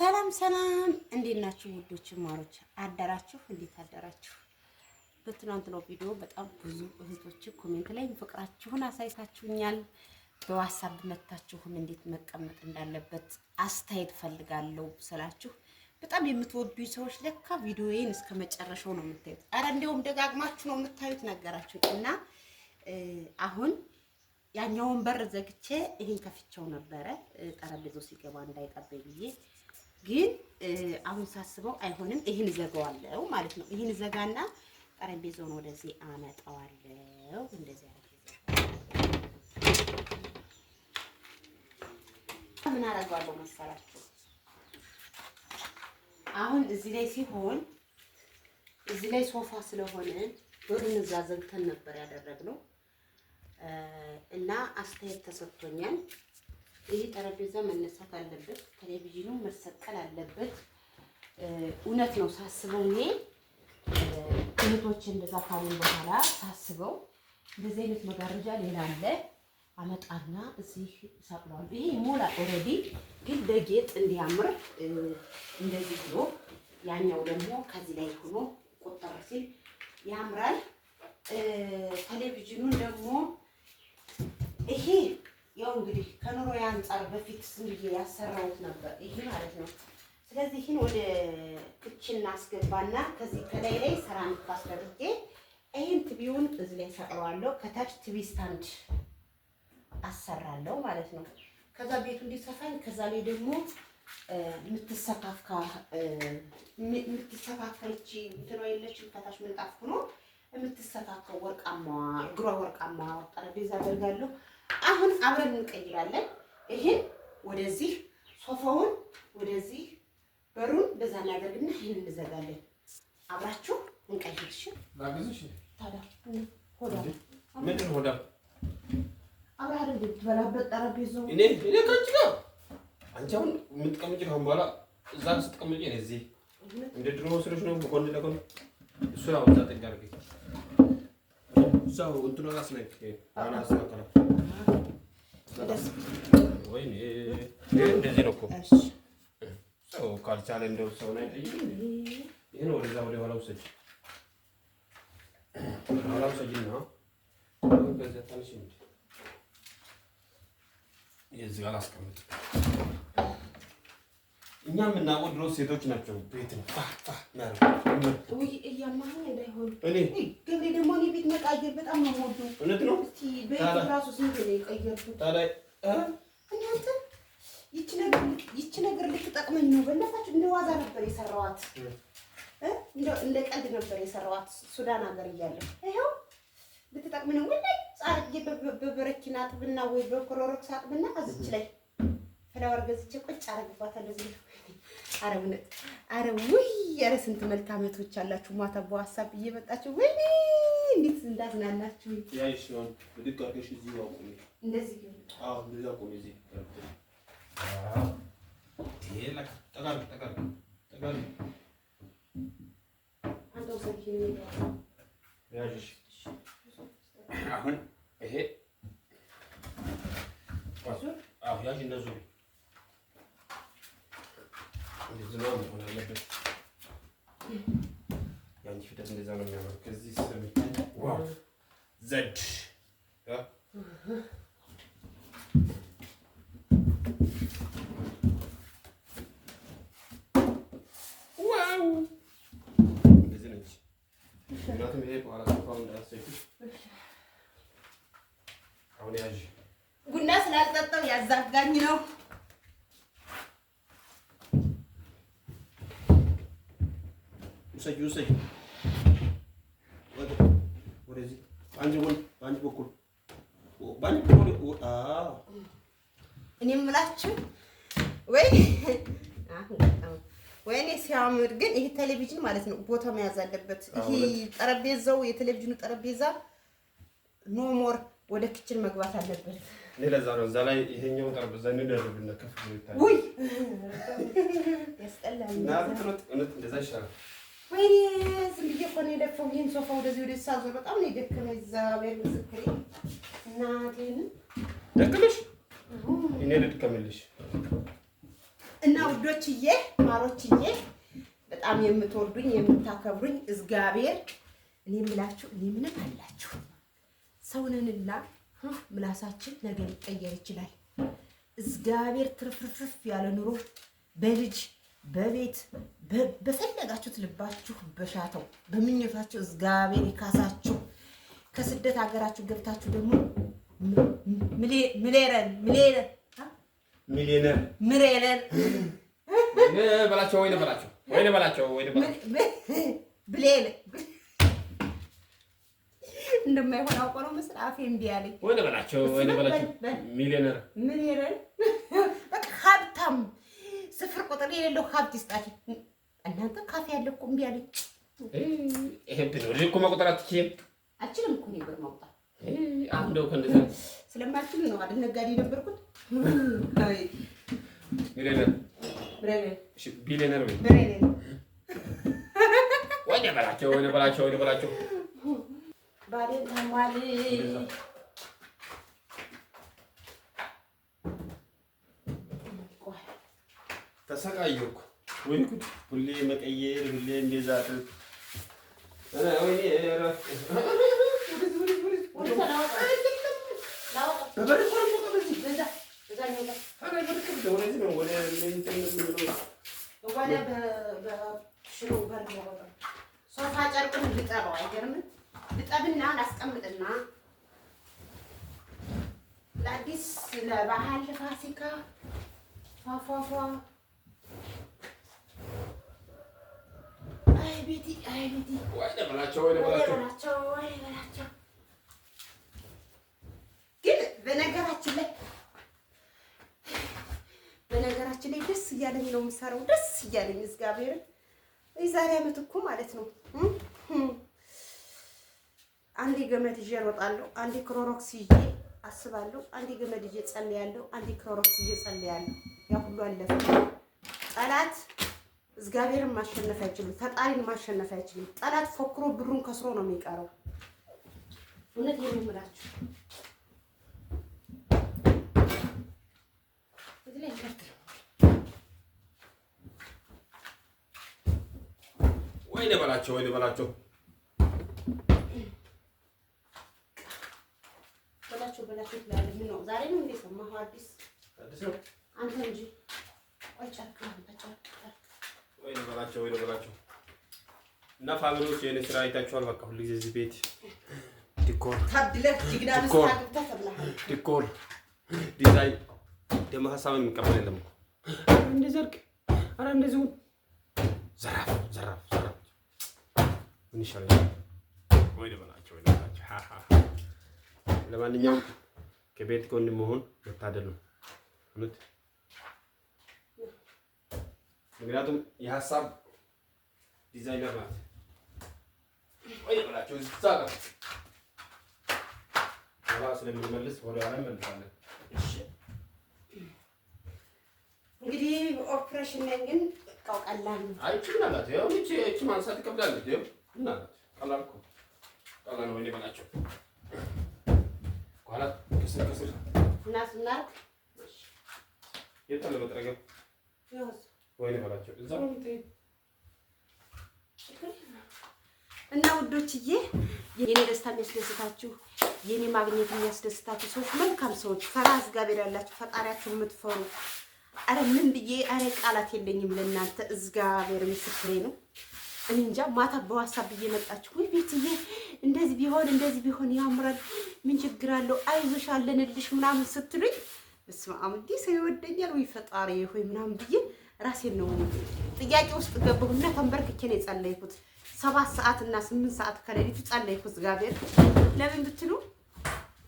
ሰላም ሰላም፣ እንዴት ናችሁ ውዶች ማሮች? አዳራችሁ እንዴት አዳራችሁ? በትናንትናው ቪዲዮ በጣም ብዙ እህቶች ኮሜንት ላይ ፍቅራችሁን አሳይታችሁኛል። በዋትስአፕ መታችሁም እንዴት መቀመጥ እንዳለበት አስተያየት ፈልጋለሁ ስላችሁ በጣም የምትወዱኝ ሰዎች ለካ ቪዲዮዬን እስከ መጨረሻው ነው የምታዩት። አረ እንደውም ደጋግማችሁ ነው የምታዩት ነገራችሁ እና አሁን ያኛውን በር ዘግቼ ይሄን ከፍቼው ነበረ ጠረጴዛው ሲገባ እንዳይጠበኝ ብዬ ግን አሁን ሳስበው አይሆንም። ይሄን ዘጋዋለሁ ማለት ነው። ይሄን ዘጋና ጠረጴዛውን ወደዚህ አመጣዋለሁ። እንደዚህ ምን አደርጋለሁ መሰላችሁ? አሁን እዚህ ላይ ሲሆን እዚህ ላይ ሶፋ ስለሆነ በሩን እዛ ዘግተን ነበር ያደረግነው እና አስተያየት ተሰጥቶኛል። ይሄ ጠረጴዛ መነሳት አለበት፣ ቴሌቪዥኑ መሰቀል አለበት። እውነት ነው ሳስበው እኔ እህቶች እንደዛ ካሉን በኋላ ሳስበው እንደዚህ አይነት መጋረጃ ሌላ አለ አመጣና እዚህ ሰቅሏል። ይሄ ሞላ ኦሬዲ ግን ለጌጥ እንዲያምር እንደዚህ ብሎ ያኛው ደግሞ ከዚህ ላይ ሆኖ ቁጥር ሲል ያምራል። ቴሌቪዥኑን ደግሞ ይሄ ያው እንግዲህ ከኑሮ አንፃር በፊት ስንት ያሰራውት ነበር ይሄ ማለት ነው። ስለዚህ ይሄን ወደ ክችን አስገባና ከዚህ ከላይ ላይ ሰራሚክ አስደርጌ ይሄን ቲቪውን እዚህ ላይ ሰቅለዋለሁ። ከታች ቲቪ ስታንድ አሰራለሁ ማለት ነው። ከዛ ቤቱ እንዲሰፋኝ ከዛ ላይ ደግሞ የምትሰፋፈች እንትኗ የለችም ከታች ምንጣፍ ሆኖ የምትሰፋፈው ወርቃማ እግሯ ወርቃማ ጠረጴዛ አደርጋለሁ። አሁን አብረን እንቀይራለን። ይሄን ወደዚህ ሶፋውን ወደዚህ በሩን በዛ እናደርግና ይሄን እንዘጋለን። አብራችሁ እንቀይርሽ ባግዝሽ ታዲያ ምንድን ሆዳ አብራህ እንድትበላበት ጠረጴዛው እኔ ከአንቺ ጋር አንቺ አሁን የምትቀምጪ ካሁን በኋላ እዛ ስትቀምጪ ነው እዚህ እንደ ድሮ ወስደሽ ነው በኮን ለኮን እሱ ያው እዛ ተጋርገ ሰው እንትኑ ጋር ስነክ አና አስተካከለ ወይ እንደዚህ ነው እኮ ሰው ካልቻለ እንደው ሰው ላይ ጠይቅ ይሄን ወደዛ ወደ ኋላ ውሰድ ኋላ ውሰጂና ከዛ ታንሽ እንዴ የዚህ ጋር አስቀምጥ። እኛ የምናውቀው ድሮ ሴቶች ናቸው ቤት ነው ማለት ወይ እያማህ እንዳይሆን እኔ ግን ደግሞ እኔ ቤት መቃየር በጣም ነው የምወደው። እውነት ነው። እስቲ ቤት ራሱ ስንት ነው የቀየርኩት? ታዲያ እናንተ ይቺ ነገር ልትጠቅመኝ ነው። በእናታችሁ እንደ ዋዛ ነበር የሰራዋት እንደ ቀልድ ነበር የሰራዋት ሱዳን ሀገር እያለሁ ይሄው ልትጠቅመኝ ነው። ወላሂ ጻድዬ በበረኪና አጥብና ወይ በኮሮሮክስ አጥብና እዚች ላይ ፍላወር ገዝቼ ቁጭ አረግባታለሁ። እዚህ አረብነት አረውይ ያረ ስንት መልካመቶች አላችሁ። ማታ በዋትስአፕ እየመጣችሁ ወይኔ እንዴት እንዳዝናናችሁ ያይሽ ነው። ልትቀርሽ እዚህ አቁሚ እንደዚህ እንደዚህ አቁሚ እዚህ ይሄላ ተጋር አንተው ሰኪኝ ያይሽ አሁን ይሄ ያዥ እንደዚሁ እንደዚህ ነው መሆን ያለበት። ያንቺ ፊት እንደዛ ነው የሚያምረው። ከዚህ ስለሚታይ ዋው ዘድ ዋው እንደዚህ ነች። ምክንያቱም ይሄ በኋላ ሶፋው እንዳያሰይፍሽ አሁን ያዥ ቡና ስላልጠጣው ያዛጋኝ ነው። ውሰጂ ወደዚህ በአንድ በኩል እኔ የምላችሁ ወይኔ ሲያምር ግን ይሄ ቴሌቪዥን ማለት ነው ቦታ መያዝ አለበት። ይሄ ጠረጴዛው የቴሌቪዥኑ ጠረጴዛ ኖ ሞር ወደ ኪችን መግባት አለበት። ለዛ ነው እዛ ላይ ይሄኛው ጠረጴዛ እንደደረብና ከፍ ብሎ ይታያል። ውይ ያስጠላል። እንደዛ ይሻላል። ወይኔ ዝም ብዬ እኮ ነው የደፋው። ይሄን ሶፋ ወደዚህ ወደ ሳዞር በጣም ነው የደከመኝ። እግዚአብሔር ምስክሬ እናቴን ደከመሽ እኔ ልድከምልሽ እና ውዶችዬ ማሮችዬ በጣም የምትወዱኝ የምታከብሩኝ እግዚአብሔር እኔ የምላችሁ እኔ ምንም አላችሁ ሰውነንና ምላሳችን ነገር ሊቀየር ይችላል። እግዚአብሔር ትርፍርፍ ያለ ኑሮ በልጅ በቤት በፈለጋችሁት ልባችሁ በሻተው በምኞታችሁ እግዚአብሔር ይካሳችሁ። ከስደት ሀገራችሁ ገብታችሁ ደግሞ ሚሊየነር በላቸው ወይ በላቸው ብሌን እንደማይሆን አውቆ ነው መሰል አፌ እምቢ አለኝ። ወይ በላቸው ሚሊየነር በቃ ሀብታም ስፍር ቁጥር የሌለው ሀብት ይስጣችሁ። እናንተ ካፌ ያለ እኮ እምቢ አለኝ። ይሄ ብሎ እኮ መቁጠር አትችይም። አችልም እኮ ነው ማውጣት አንዱ ከእንደዛ ስለማልችል ነው አይደል ነጋዴ ነበርኩት። አይ ሚሊየነር እሺ ቢሊየነር ወይ በላቸው ባሌ ታማሊ ተሰቃየሁ እኮ ወይ ጉድ! ሁሌ መቀየር ሁሌ እንደዛ ወይኔ ሶፋ ጨርቁን ልጠበው አይገርምም? ልጠብና ላስቀምጥና ለአዲስ ለባህል ለፋሲካ ፏፏፏ አይ ቤቲ ወይ በላቸው ግን በነገራችን ላይ ደስ እያለኝ ነው የምሰራው። ደስ እያለኝ እግዚአብሔር የዛሬ ዓመት እኮ ማለት ነው አንዴ ገመድ ይዤ እሮጣለሁ፣ አንዴ ክሮሮክስ ይዤ አስባለሁ፣ አንዴ ገመድ ይዤ ጸልያለሁ፣ አንዴ ክሮሮክስ ይዤ ጸልያለሁ። ያ ሁሉ አለፈ። ጠላት እግዚአብሔርን ማሸነፍ አይችልም፣ ፈጣሪን ማሸነፍ አይችልም። ጠላት ፎክሮ ብሩን ከስሮ ነው የሚቀረው። እውነት ነው የምላችሁ። ወይ በላቸው በላቸው ትላለህ። ምን ነው ዛሬ ነው እንዴ ሰማሁ? አዲስ ነው አንተ እንጂ ወይ በላቸው እና ፋሚሊዎች የኔ ስራ አይታችኋል። በቃ ሁሉ ጊዜ እዚህ ቤት ዲኮር ታድለህ ዲግዳን ስታግብታ ተብለሃል። ዲኮር ዲዛይን ደግሞ ሀሳብ የሚቀበል የለም እኮ እንደዚህ አድርግ፣ ኧረ እንደዚህ ዘራፍ ምን ይሻላል? ወይ በላቸው ለማንኛውም ከቤት ጎን መሆን መታደል ነው እውነት። ምክንያቱም የሀሳብ ዲዛይነር ናት። ወይ በላቸው እዛ ጋር ስለምንመልስ ወደ ኋላ እንመልሳለን። እንግዲህ ኦፕሬሽን ላይ ግን በቃ ቀላል ነው። አይችልም አላት። ያው እቺ ማንሳት ይከብዳለች። ያው እና ቀላል እኮ ቀላል ነው። ወይ በላቸው ኋላ ከስር እና ስናርክ የታለ መጥረጊያው? ወይ በላቸው እዛ ነው የምትሄድ እና ውዶችዬ የኔ ደስታ የሚያስደስታችሁ የኔ ማግኘት የሚያስደስታችሁ ሰዎች መልካም ሰዎች ፈሪሃ እግዚአብሔር ያላችሁ ፈጣሪያችሁን የምትፈሩ አረ ምን ብዬ አረ ቃላት የለኝም ለእናንተ። እግዚአብሔር ምስክሬ ነው። እኔ እንጃ ማታ በዋትስአፕ ብዬ መጣችሁ ወይ ቤትዬ እንደዚህ ቢሆን ያምራል፣ ምን ችግር አለው፣ አይዞሽ አለንልሽ ምናምን ስትሉኝ በስመ አብ እንዲህ ሰው ይወደኛል ወይ ፈጣሪ ሆይ ምናምን ብዬ ራሴን ነው ጥያቄ ውስጥ ገባሁና ተንበርክኬ ነው የጸለይኩት። 7 ሰዓት እና 8 ሰዓት ከሌሊቱ ጸለይኩት። እግዚአብሔር ለምን ብትሉ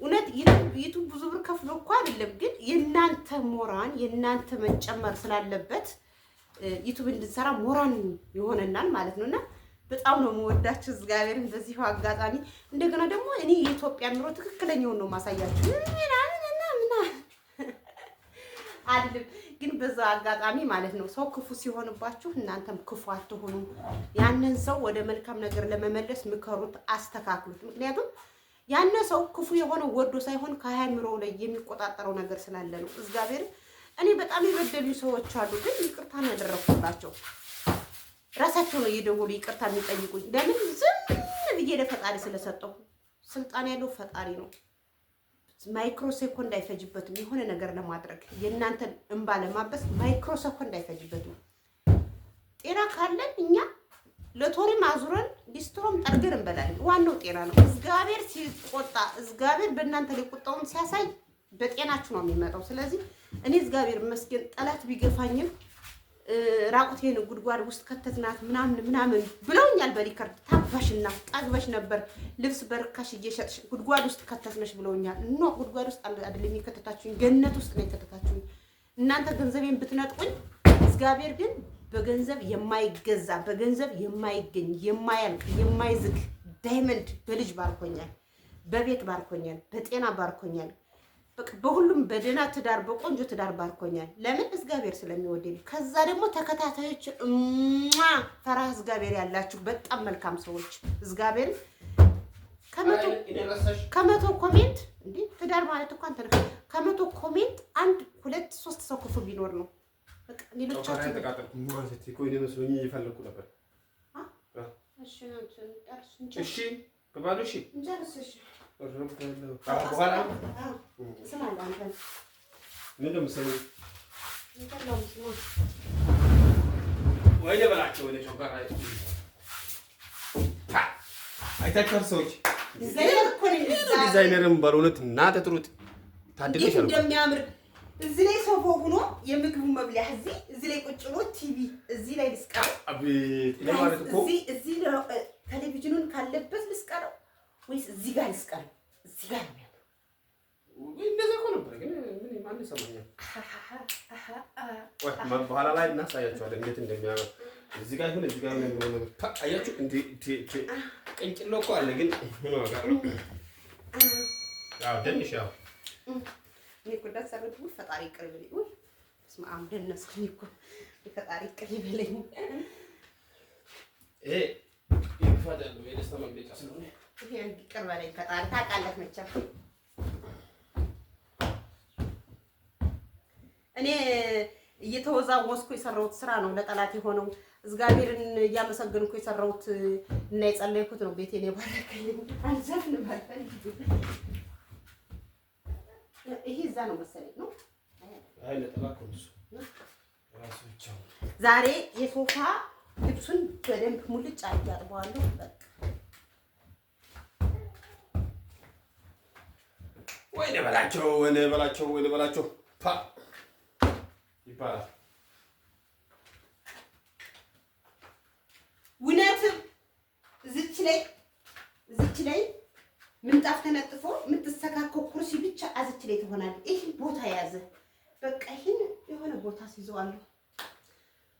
እውነት ዩቲዩብ ብዙ ብር ከፍሎ እኮ አይደለም፣ ግን የእናንተ ሞራን የእናንተ መጨመር ስላለበት ዩቲዩብ እንድንሰራ ሞራን ይሆነናል ማለት ነውና በጣም ነው የምወዳችሁ እግዚአብሔርን በዚሁ አጋጣሚ። እንደገና ደግሞ እኔ የኢትዮጵያ ኑሮ ትክክለኛውን ነው ማሳያችሁ አይደለም፣ ግን በዛ አጋጣሚ ማለት ነው ሰው ክፉ ሲሆንባችሁ እናንተም ክፉ አትሆኑ። ያንን ሰው ወደ መልካም ነገር ለመመለስ ምከሩት፣ አስተካክሉት። ምክንያቱም ያን ሰው ክፉ የሆነው ወዶ ሳይሆን ከአእምሮው ላይ የሚቆጣጠረው ነገር ስላለ ነው። እግዚአብሔር እኔ በጣም የበደሉ ሰዎች አሉ፣ ግን ይቅርታ ነው ያደረኩላቸው። ራሳቸው ነው እየደወሉ ይቅርታ የሚጠይቁኝ። ለምን ዝም ብዬ ለፈጣሪ ስለሰጠሁ። ስልጣን ያለው ፈጣሪ ነው። ማይክሮ ሴኮንድ አይፈጅበትም የሆነ ነገር ለማድረግ የእናንተን እንባ ለማበስ ማይክሮ ሴኮንድ አይፈጅበትም። ጤና ካለን እኛ ለቶሪም አዙረን ሊስትሮም ጠርገን እንበላለን። ዋናው ጤና ነው። እግዚአብሔር ሲቆጣ እግዚአብሔር በእናንተ ላይ ቁጣውን ሲያሳይ በጤናችሁ ነው የሚመጣው። ስለዚህ እኔ እግዚአብሔር ይመስገን ጠላት ቢገፋኝም ራቁቴን ጉድጓድ ውስጥ ከተትናት ምናምን ብለውኛል በሪከርድ። ታባሽና ጣግበሽ ነበር ልብስ በርካሽ እየሸጥሽ ጉድጓድ ውስጥ ከተትነሽ ብለውኛል። ኖ ጉድጓድ ውስጥ አይደለም የከተታችሁኝ፣ ገነት ውስጥ ነው የከተታችሁኝ። እናንተ ገንዘቤን ብትነጥቁኝ፣ እግዚአብሔር ግን በገንዘብ የማይገዛ በገንዘብ የማይገኝ የማያልቅ የማይዝግ ዳይመንድ በልጅ ባርኮኛል፣ በቤት ባርኮኛል፣ በጤና ባርኮኛል። በቃ በሁሉም በደህና ትዳር በቆንጆ ትዳር ባርኮኛል። ለምን እግዚአብሔር ስለሚወደኝ። ከዛ ደግሞ ተከታታዮች ፈራህ እግዚአብሔር ያላችሁ በጣም መልካም ሰዎች እግዚአብሔር ከመቶ ኮሜንት እንዴ ትዳር ማለት እኮ አንተ ነህ። ከመቶ ኮሜንት 1 2 3 ሰው ክፉ ቢኖር ነው። በቃ ሌሎቻችሁ ተቃጠልኩ ማለት እኮ እኔ መስሎኝ እየፈለኩ ነበር። እሺ ከባዶ እሺ እንጀርስ በኋላ ምንድን ነው የምትሰሚው? ወይኔ በላቸው ወደ ሾጋራ አይታችኋል ሰዎች። ዲዛይነርም በእውነት እናንተ ጥሩት ታድለሽ እንደሚያምር እዚህ ላይ ሶፋ ሆኖ የምግቡ መብሊያ እዚህ ላይ ቁጭ ብሎ ቲቪ እዚህ ላይ ልስቀረው። አቤት እኔ ማለት እኮ እዚህ ቴሌቪዥኑን ካለበት ልስቀረው ወይስ እዚህ ጋር ልስቀረው? እዚህ ጋር ነው ያለው። እንደዛ እኮ ነበር፣ ግን ምን ማን ይሰማኛል? በኋላ ላይ እናሳያቸዋለን እንዴት እንደሚያምር። እዚህ ጋር ይሁን እዚህ ጋር ነው የሚሆነው። አያችሁ እንዴ ቅንጭሎ እኮ አለ፣ ግን ምን ዋጋ ነው? አዎ ደንሽ ያው እኔ እኮ ዳሰሩት ፈጣሪ ይቅር ይበለኝ። ወይ በስመ አብ ደነስኩኝ እኮ ፈጣሪ ይቅር ይበለኝ። ይፈዳል ወይ ደስታ መግለጫ ስለሆነ ይሄን ይቅር በለኝ ፈጣሪ። ታውቃለህ መቼም እኔ እየተወዛወስኩ የሰራሁት ስራ ነው ለጠላት የሆነው። እግዚአብሔርን እያመሰገንኩ የሰራሁት እና የጸለይኩት ነው ቤቴን የባረከልኝ። አልዘፍንም አልፈልግም። ይሄ እዛ ነው መሰለኝ ነው። አይ ለጠላ ኮንሱ ራሱ ብቻ ዛሬ የሶፋ ልብሱን በደንብ ሙልጭ አድርጌ አጥበዋለሁ። በቃ ወይኔ በላቸው ወይኔ በላቸው ወይኔ በላቸው ፓ ይባላል። እውነትም እዚች ላይ ምንጣፍ ተነጥፎ የምትሰካከው ኩርሲ ብቻ አዝች ላይ ትሆናለች። ይህ ቦታ የያዘ በቃ ይህን የሆነ ቦታ ሲይዘዋለሁ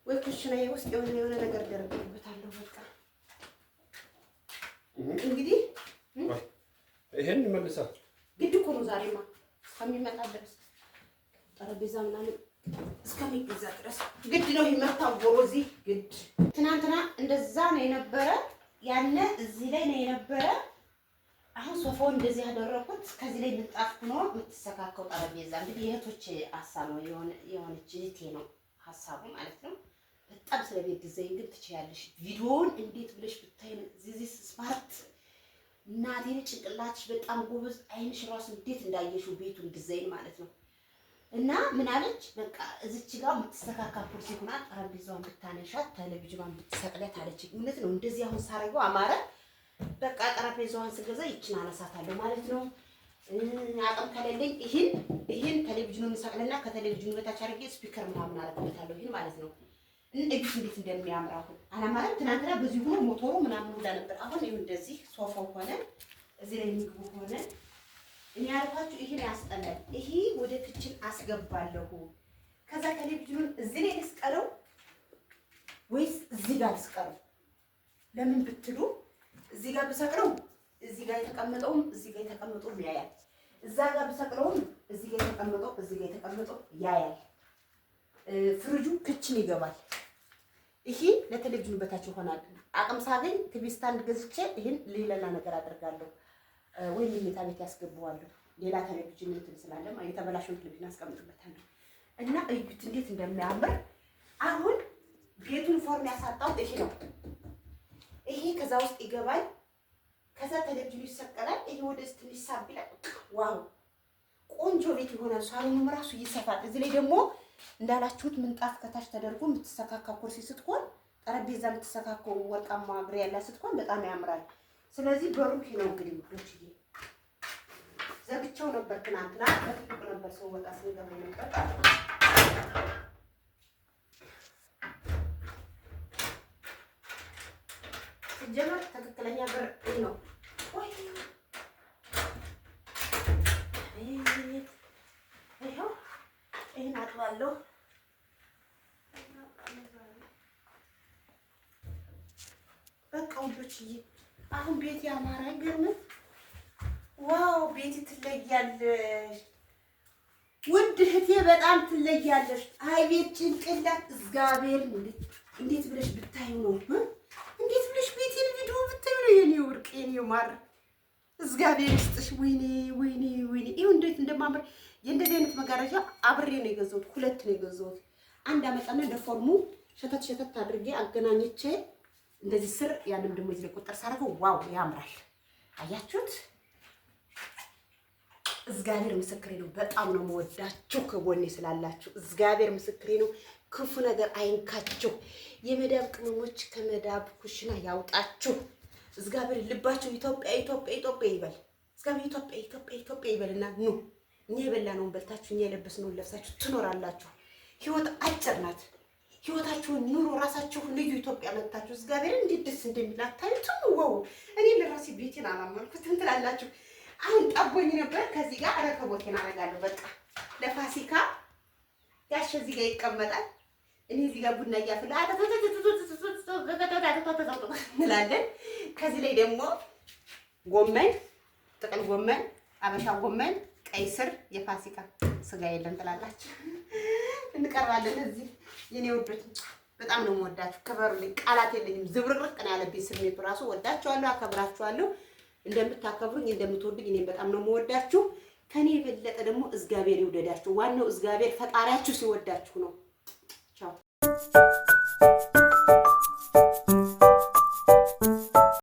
ወይ ኩሽናዬ ውስጥ የሆነ ነገር ደረግበታለሁ። በቃ እንግዲህ ይሄን ይመልሳል። ግድ እኮ ነው ዛሬማ እስከሚመጣ ድረስ ጠረጴዛ ምናምን እስከሚገዛ ድረስ ግድ ነው ይመታው። እዚህ ግድ ትናንትና እንደዛ ነው የነበረ፣ ያነ እዚህ ላይ ነው የነበረ። አሁን ሶፋው እንደዚህ ያደረኩት ከዚህ ላይ ምንጣፍ ሆኖ የምትሰካከው ጠረጴዛ። እንግዲህ የእህቶች ሀሳብ ነው የሆነች እህቴ ነው ሀሳቡ ማለት ነው። በጣም ስለ ቤት ዲዛይን ግን ትችያለሽ። ቪዲዮውን እንዴት ብለሽ ብታይ ዚስ ስማርት እናቴ ጭንቅላትሽ በጣም ጎበዝ፣ አይንሽ ራሱ እንዴት እንዳየሽው ቤቱን ዲዛይን ማለት ነው። እና ምን አለች በቃ እዚች ጋር የምትስተካካ ኩርሲ ሆና ጠረጴዛዋን ብታነሻት ቴሌቪዥኗን ብትሰቅለት አለች። እውነት ነው። እንደዚህ አሁን ሳረገው አማረ። በቃ ጠረጴዛዋን ስገዛ ይችን አነሳታለሁ ማለት ነው። አቅም ከሌለኝ ይሄን ቴሌቪዥኑን ሰቅልና ከቴሌቪዥኑ በታች አድርጌ ስፒከር ምናምን አደርግበታለሁ። ይሄን ማለት ነው። እንዴት እንደሚያምር አሁን አላማረም። ትናንትና በዚህ ሆኖ ሞተሩ ምናምን ሁላ ነበር። አሁን ይሄን እንደዚህ ሶፋው ሆነ፣ እዚህ ላይ ምግቡ ሆነ። እኔ ያልኳችሁ ይሄን ያስጠላል። ይሄ ወደ ክችን አስገባለሁ። ከዛ ቴሌቪዥኑን እዚህ ላይ ልስቀለው ወይስ እዚህ ጋር ልስቀለው? ለምን ብትሉ እዚህ ጋር ብሰቅለው እዚህ ጋር የተቀመጠውም እዚህ ጋር የተቀመጠውም ያያል። እዛ ጋር ብሰቅለውም እዚህ ጋር የተቀመጠው ያያል። ፍሪጁ ክችን ይገባል። ይሄ ለቴሌቪዥኑ በታች ይሆናል። አቅም ሳገኝ ቲቪ ስታንድ ገዝቼ ይሄን ሌላ ነገር አደርጋለሁ ወይ መኝታ ቤት ያስገባዋለሁ። ሌላ ቴሌቪዥን እንትን ስላለ የተበላሸውን ቴሌቪዥን አስቀምጥበታለሁ። እና እዩት እንዴት እንደሚያምር። አሁን ቤቱን ፎርም ያሳጣው ይሄ ነው። ይሄ ከዛ ውስጥ ይገባል። ከዛ ቴሌቪዥኑ ይሰቀላል። ይሄ ወደ ውስጥ ሊሳብ ይላል። ዋው ቆንጆ ቤት ይሆናል። ሳሎኑም ራሱ ይሰፋል። እዚህ ላይ ደግሞ እንዳላችሁት ምንጣፍ ከታች ተደርጎ የምትሰካካ ኩርሲ ስትሆን ጠረጴዛ የምትሰካከው ወርቃማ እግር ያላት ስትሆን በጣም ያምራል። ስለዚህ በሩ ይሄ ነው እንግዲህ ውዶች። ዘግቼው ነበር ትናንትና በትልቁ ነበር ሰው ወጣ ሲገባ ነበር። ሲጀመር ትክክለኛ በር ይሄ ነው። ወይ ይሄው ይሄን አጥባለሁ። በቃ ውዶችዬ አሁን ቤት ያማረ አይገርምም? ዋው ቤት ትለያለሽ ውድ እህቴ፣ በጣም ትለያለሽ። አይ ቤት ጭንቅላት እግዚአብሔር እንዴት ብለሽ ብታዩ ነው እንዴት ብለሽ ቤቴን ቪዲዮ ብታዩ ነው የኔ ወርቅ የኔ ማር እግዚአብሔር ይስጥሽ። ወይኔ ወይኔ ወይኔ ይሄው እንዴት እንደማምር። የእንደዚህ አይነት መጋረጃ አብሬ ነው የገዛሁት። 2 ነው የገዛሁት። አንድ አመጣና ለፎርሙ ሸተት አድርጌ አገናኝቼ እንደዚህ ስር ያንም ደግሞ እዚህ ቁጥር ሳረገው ዋው ያምራል። አያችሁት? እግዚአብሔር ምስክሬ ነው። በጣም ነው የምወዳችሁ ከጎኔ ስላላችሁ። እግዚአብሔር ምስክሬ ነው። ክፉ ነገር አይንካችሁ። የመዳብ ቅመሞች ከመዳብ ኩሽና ያውጣችሁ። እግዚአብሔር ልባችሁ ኢትዮጵያ ኢትዮጵያ ኢትዮጵያ ይበል። እግዚአብሔር ኢትዮጵያ ኢትዮጵያ ኢትዮጵያ ይበልና ኑ እኛ የበላነውን በልታችሁ እኛ የለበስነውን ለብሳችሁ ትኖራላችሁ። ህይወት አጭር ናት። ህይወታችሁን ኑሮ ራሳችሁን ልዩ ኢትዮጵያ መጥታችሁ እግዚአብሔር እንዴት ደስ እንደሚላታችሁ ወው እኔ ለራሴ ቤቴን አላመልኩት እንትላላችሁ። አሁን ጠቦኝ ነበር። ከዚህ ጋር ረከቦቴን አደርጋለሁ። በቃ ለፋሲካ ያሽ እዚህ ጋር ይቀመጣል። እኔ እዚህ ጋር ቡና እያፈላ እንላለን። ከዚህ ላይ ደግሞ ጎመን፣ ጥቅል ጎመን፣ አበሻ ጎመን፣ ቀይ ስር፣ የፋሲካ ስጋ የለም ትላላችሁ። እንቀርባለን እዚህ የኔ ወዶች። በጣም ነው የምወዳችሁ። ክበሩልኝ። ቃላት የለኝም። ዝብርቅርቅ ነው ያለብኝ ስሜቱ ራሱ። ወዳችኋለሁ፣ አከብራችኋለሁ። እንደምታከብሩኝ እንደምትወዱኝ እኔም በጣም ነው የምወዳችሁ። ከኔ የበለጠ ደግሞ እግዚአብሔር ይወደዳችሁ። ዋናው እግዚአብሔር ፈጣሪያችሁ ሲወዳችሁ ነው። ቻው